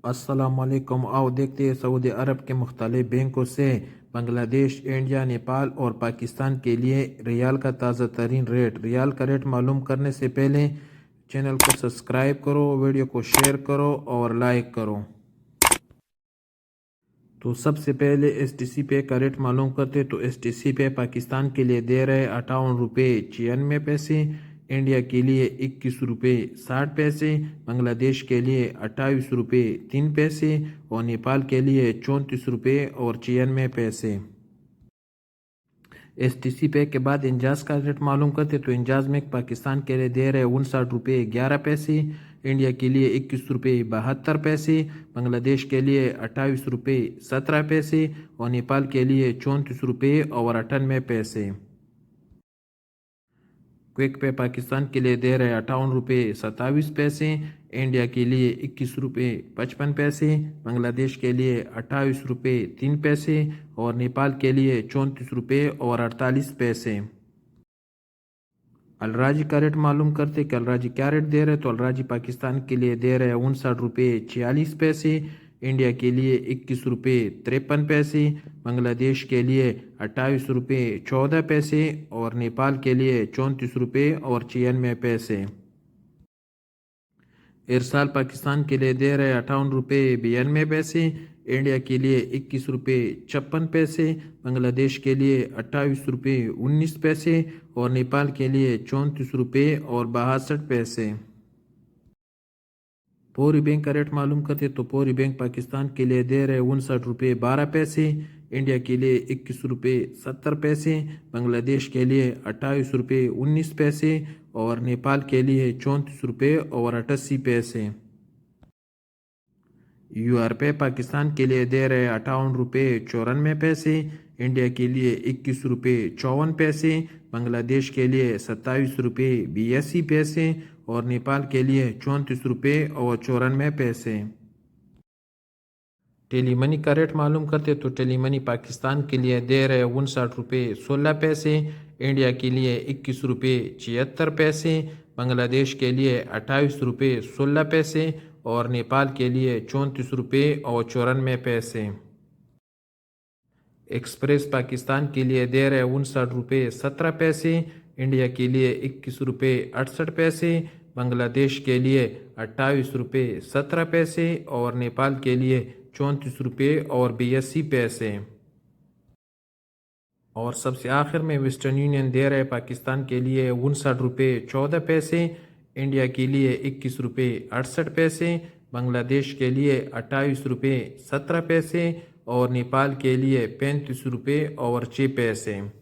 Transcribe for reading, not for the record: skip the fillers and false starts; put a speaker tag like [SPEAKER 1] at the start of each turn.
[SPEAKER 1] السلام علیکم۔ آؤ دیکھتے ہیں سعودی عرب کے مختلف بینکوں سے بنگلہ دیش، انڈیا، نیپال اور پاکستان کے لیے ریال کا تازہ ترین ریٹ۔ ریال کا ریٹ معلوم کرنے سے پہلے چینل کو سبسکرائب کرو، ویڈیو کو شیئر کرو اور لائک کرو۔ تو سب سے پہلے ایس ٹی سی پے کا ریٹ معلوم کرتے تو ایس ٹی سی پے پاکستان کے لیے دے رہے 58.96 روپے، انڈیا کے لیے 21.60 روپے، بنگلہ دیش کے لیے 28.03 روپے اور نیپال کے لیے 34.96 روپے۔ ایس ٹی سی پے کے بعد انجاز کا ریٹ معلوم کرتے تو انجاز میں پاکستان کے لیے دے رہے 59.11 روپے، انڈیا کے لیے 21.72 روپے، بنگلہ دیش کے لیے 28.17 روپے اور نیپال کے لیے 34.98 روپے۔ کوئک پے پاکستان کے لیے دے رہے 58.27 روپے، انڈیا کے لیے 21.55 روپے، بنگلہ دیش کے لیے 28.03 روپے اور نیپال کے لیے 34.48 روپے۔ الراجی کا ریٹ معلوم کرتے کہ الراجی کیا ریٹ دے رہے تو الراجی پاکستان کے لیے دے رہے 59.46 روپے، انڈیا کے لیے 21.53 روپے، بنگلہ دیش کے لیے 28.14 روپے اور نیپال کے لیے 34.96 روپے۔ ارسال پاکستان کے لیے دے رہے 58.92 روپے، انڈیا کے لیے 21.56 روپے، بنگلہ دیش کے لیے 28.19 روپے اور نیپال کے لیے 34.62 روپے۔ پوری بینک کا ریٹ معلوم کرتے تو پوری بینک پاکستان کے لیے دے رہے 59.12 روپے، انڈیا کے لیے 21.70 روپے، بنگلہ دیش کے لیے 28.19 روپے اور نیپال کے لیے 34.88 روپے۔ یو آر پے پاکستان کے لیے دے رہے 58.94 روپے، انڈیا کے لیے 21.54 روپے، بنگلہ دیش کے لیے 27.82 روپے اور نیپال کے لیے 34.94 روپے۔ ٹیلی منی کا ریٹ معلوم کرتے تو ٹیلی منی پاکستان کے لیے دے رہے 59.16 روپے، انڈیا کے لیے 21.76 روپے، بنگلہ دیش کے لیے 28.16 روپے اور نیپال کے لیے 34.94 روپے۔ ایکسپریس پاکستان کے لیے دے رہے 59.17 روپے، انڈیا کے لیے 21.68 روپے، بنگلہ دیش کے لیے 28.17 روپے اور نیپال کے لیے 34.82 روپے۔ اور سب سے آخر میں ویسٹرن یونین دے رہے پاکستان کے لیے 59.14 روپے، انڈیا کے لیے 21.68 روپے، بنگلہ دیش کے لیے 28.17 روپے اور نیپال کے لیے 35.06 روپے۔